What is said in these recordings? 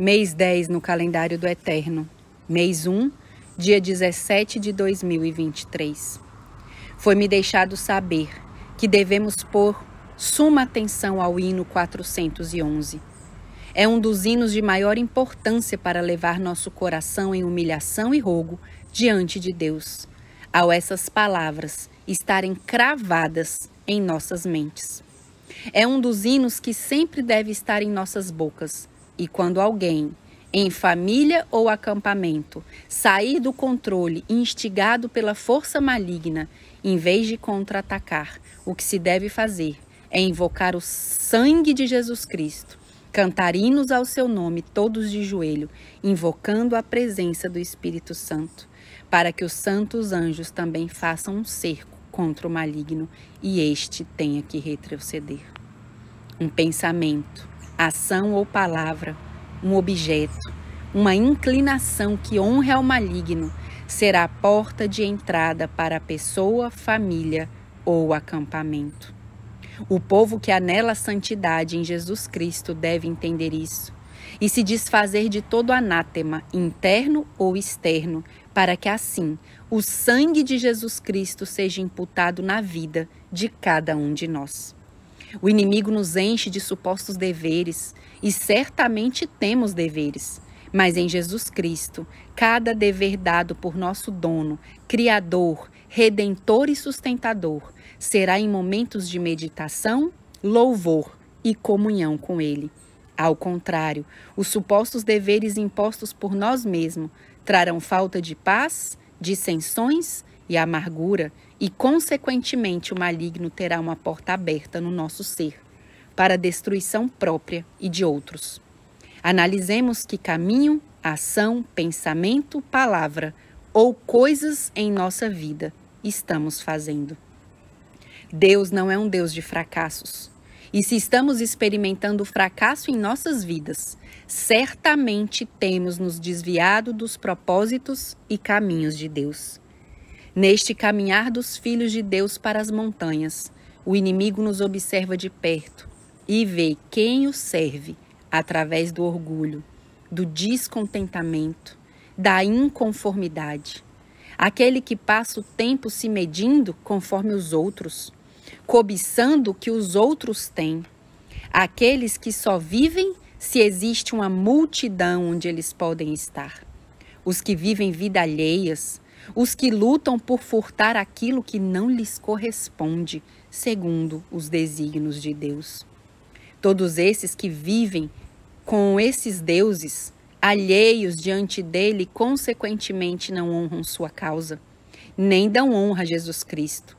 Mês 10 no calendário do Eterno. Mês 1, dia 17 de 2023. Foi-me deixado saber que devemos pôr suma atenção ao hino 411. É um dos hinos de maior importância para levar nosso coração em humilhação e rogo diante de Deus, ao essas palavras estarem cravadas em nossas mentes. É um dos hinos que sempre deve estar em nossas bocas, e quando alguém, em família ou acampamento, sair do controle instigado pela força maligna, em vez de contra-atacar, o que se deve fazer é invocar o sangue de Jesus Cristo, cantar hinos ao seu nome todos de joelho, invocando a presença do Espírito Santo, para que os santos anjos também façam um cerco contra o maligno e este tenha que retroceder. Um pensamento, ação ou palavra, um objeto, uma inclinação que honre ao maligno será a porta de entrada para a pessoa, família ou acampamento. O povo que anela a santidade em Jesus Cristo deve entender isso e se desfazer de todo anátema, interno ou externo, para que assim o sangue de Jesus Cristo seja imputado na vida de cada um de nós. O inimigo nos enche de supostos deveres e certamente temos deveres, mas em Jesus Cristo, cada dever dado por nosso dono, Criador, Redentor e Sustentador, será em momentos de meditação, louvor e comunhão com Ele. Ao contrário, os supostos deveres impostos por nós mesmos trarão falta de paz, dissensões e amargura, e, consequentemente, o maligno terá uma porta aberta no nosso ser, para a destruição própria e de outros. Analisemos que caminho, ação, pensamento, palavra ou coisas em nossa vida estamos fazendo. Deus não é um Deus de fracassos. E se estamos experimentando fracasso em nossas vidas, certamente temos nos desviado dos propósitos e caminhos de Deus. Neste caminhar dos filhos de Deus para as montanhas, o inimigo nos observa de perto e vê quem o serve através do orgulho, do descontentamento, da inconformidade. Aquele que passa o tempo se medindo conforme os outros, cobiçando o que os outros têm. Aqueles que só vivem se existe uma multidão onde eles podem estar. Os que vivem vida alheias, os que lutam por furtar aquilo que não lhes corresponde, segundo os desígnios de Deus. Todos esses que vivem com esses deuses, alheios diante dele, consequentemente não honram sua causa, nem dão honra a Jesus Cristo,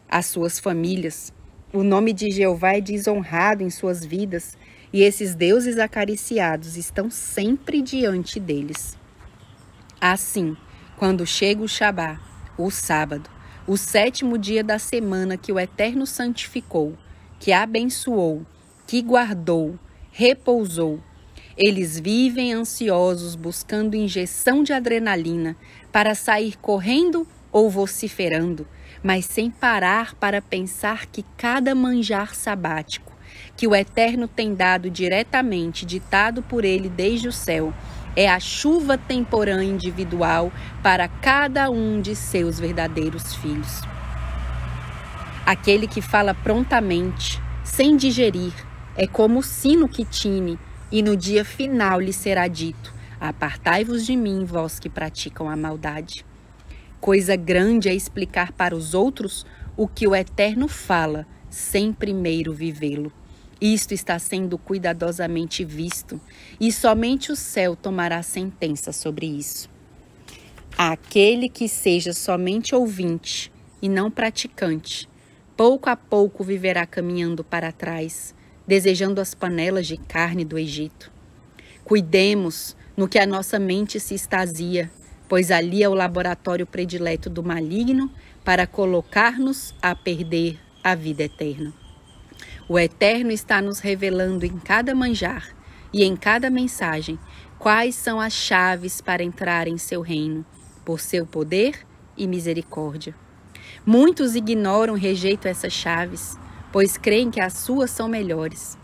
às suas famílias. O nome de Jeová é desonrado em suas vidas, e esses deuses acariciados estão sempre diante deles. Assim, quando chega o Shabá, o sábado, o 7º dia da semana que o Eterno santificou, que abençoou, que guardou, repousou, eles vivem ansiosos buscando injeção de adrenalina para sair correndo ou vociferando, mas sem parar para pensar que cada manjar sabático que o Eterno tem dado diretamente, ditado por ele desde o céu, é a chuva temporã individual para cada um de seus verdadeiros filhos. Aquele que fala prontamente, sem digerir, é como o sino que tine, e no dia final lhe será dito: apartai-vos de mim, vós que praticam a maldade. Coisa grande é explicar para os outros o que o Eterno fala, sem primeiro vivê-lo. Isto está sendo cuidadosamente visto, e somente o céu tomará sentença sobre isso. Aquele que seja somente ouvinte e não praticante, pouco a pouco viverá caminhando para trás, desejando as panelas de carne do Egito. Cuidemos no que a nossa mente se extasia, pois ali é o laboratório predileto do maligno para colocar-nos a perder a vida eterna. O Eterno está nos revelando em cada manjar e em cada mensagem quais são as chaves para entrar em seu reino, por seu poder e misericórdia. Muitos ignoram e rejeitam essas chaves, pois creem que as suas são melhores.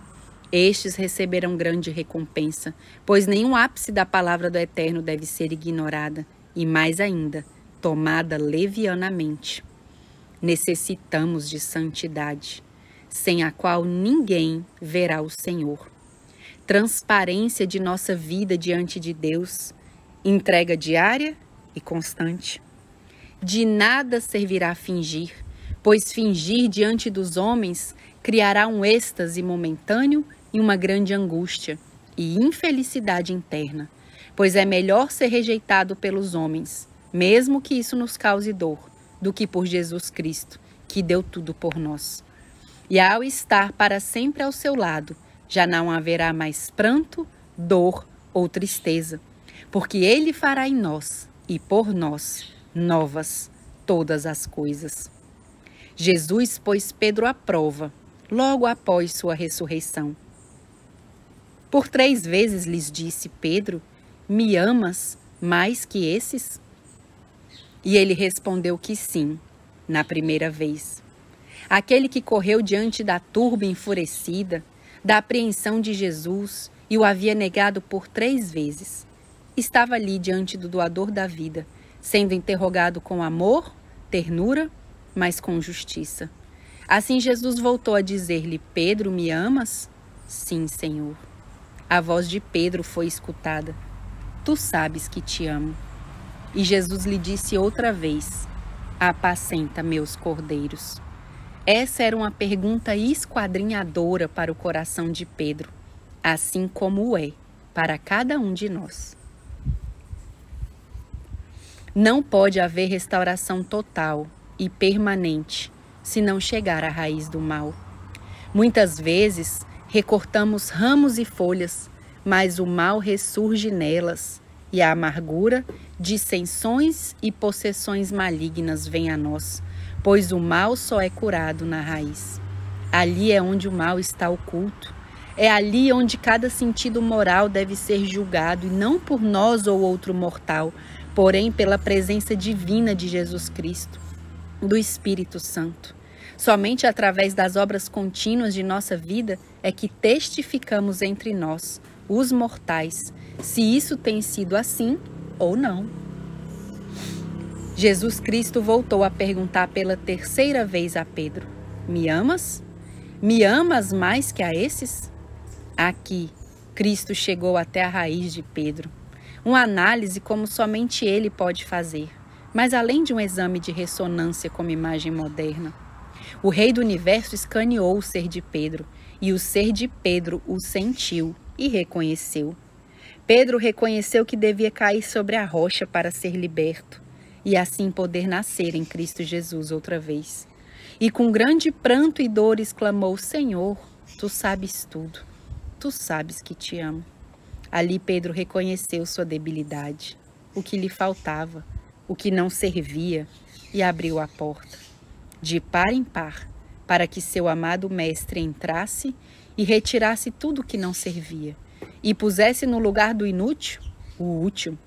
Estes receberão grande recompensa, pois nenhum ápice da palavra do Eterno deve ser ignorada, e mais ainda, tomada levianamente. Necessitamos de santidade, sem a qual ninguém verá o Senhor. Transparência de nossa vida diante de Deus, entrega diária e constante. De nada servirá fingir, pois fingir diante dos homens criará um êxtase momentâneo e uma grande angústia e infelicidade interna, pois é melhor ser rejeitado pelos homens, mesmo que isso nos cause dor, do que por Jesus Cristo, que deu tudo por nós. E ao estar para sempre ao seu lado, já não haverá mais pranto, dor ou tristeza, porque Ele fará em nós e por nós novas todas as coisas. Jesus pôs Pedro à prova, logo após sua ressurreição. Por 3 vezes lhes disse Pedro: me amas mais que esses? E ele respondeu que sim, na primeira vez. Aquele que correu diante da turba enfurecida, da apreensão de Jesus e o havia negado por 3 vezes, estava ali diante do doador da vida, sendo interrogado com amor, ternura, mas com justiça. Assim Jesus voltou a dizer-lhe: Pedro, me amas? Sim, Senhor. A voz de Pedro foi escutada: tu sabes que te amo. E Jesus lhe disse outra vez: apacenta meus cordeiros. Essa era uma pergunta esquadrinhadora para o coração de Pedro, assim como o é para cada um de nós. Não pode haver restauração total e permanente se não chegar à raiz do mal. Muitas vezes recortamos ramos e folhas, mas o mal ressurge nelas e a amargura, dissensões e possessões malignas vem a nós, pois o mal só é curado na raiz. Ali é onde o mal está oculto. É ali onde cada sentido moral deve ser julgado, e não por nós ou outro mortal, porém pela presença divina de Jesus Cristo, do Espírito Santo. Somente através das obras contínuas de nossa vida é que testificamos entre nós, os mortais, se isso tem sido assim ou não. Jesus Cristo voltou a perguntar pela 3ª vez a Pedro: me amas? Me amas mais que a esses? Aqui, Cristo chegou até a raiz de Pedro. Uma análise como somente ele pode fazer, mas além de um exame de ressonância como imagem moderna. O Rei do Universo escaneou o ser de Pedro, e o ser de Pedro o sentiu e reconheceu. Pedro reconheceu que devia cair sobre a rocha para ser liberto, e assim poder nascer em Cristo Jesus outra vez. E com grande pranto e dor exclamou: Senhor, tu sabes tudo, tu sabes que te amo. Ali Pedro reconheceu sua debilidade, o que lhe faltava, o que não servia, e abriu a porta, de par em par, para que seu amado mestre entrasse e retirasse tudo que não servia, e pusesse no lugar do inútil, o útil.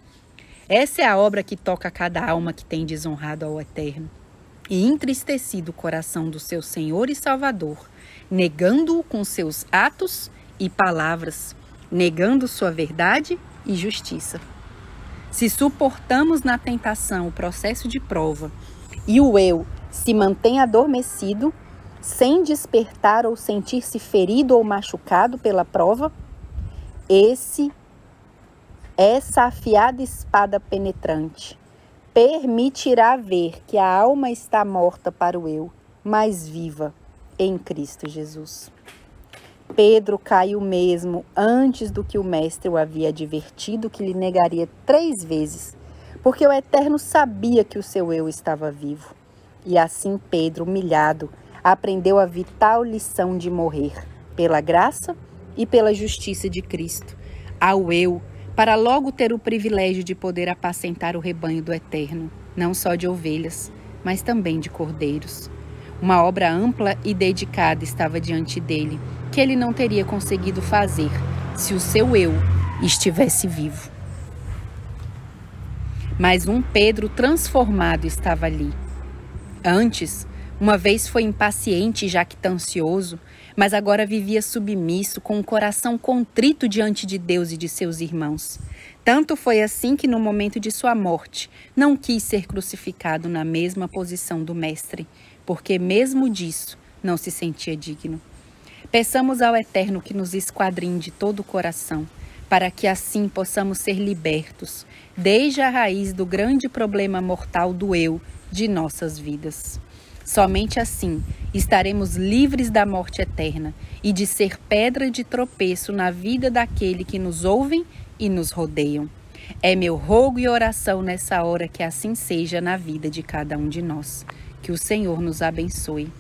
Essa é a obra que toca cada alma que tem desonrado ao Eterno e entristecido o coração do seu Senhor e Salvador, negando-o com seus atos e palavras, negando sua verdade e justiça. Se suportamos na tentação o processo de prova e o eu se mantém adormecido, sem despertar ou sentir-se ferido ou machucado pela prova, essa afiada espada penetrante permitirá ver que a alma está morta para o eu, mas viva em Cristo Jesus. Pedro caiu mesmo antes do que o mestre o havia advertido que lhe negaria 3 vezes, porque o Eterno sabia que o seu eu estava vivo. E assim Pedro, humilhado, aprendeu a vital lição de morrer, pela graça e pela justiça de Cristo, ao eu, para logo ter o privilégio de poder apacentar o rebanho do Eterno, não só de ovelhas, mas também de cordeiros. Uma obra ampla e dedicada estava diante dele, que ele não teria conseguido fazer se o seu eu estivesse vivo. Mas um Pedro transformado estava ali. Antes, Uma vez foi impaciente e jactancioso, mas agora vivia submisso, com o coração contrito diante de Deus e de seus irmãos. Tanto foi assim que no momento de sua morte, não quis ser crucificado na mesma posição do Mestre, porque mesmo disso não se sentia digno. Peçamos ao Eterno que nos esquadrinhe de todo o coração, para que assim possamos ser libertos, desde a raiz do grande problema mortal do eu de nossas vidas. Somente assim estaremos livres da morte eterna e de ser pedra de tropeço na vida daquele que nos ouvem e nos rodeiam. É meu rogo e oração nessa hora que assim seja na vida de cada um de nós. Que o Senhor nos abençoe.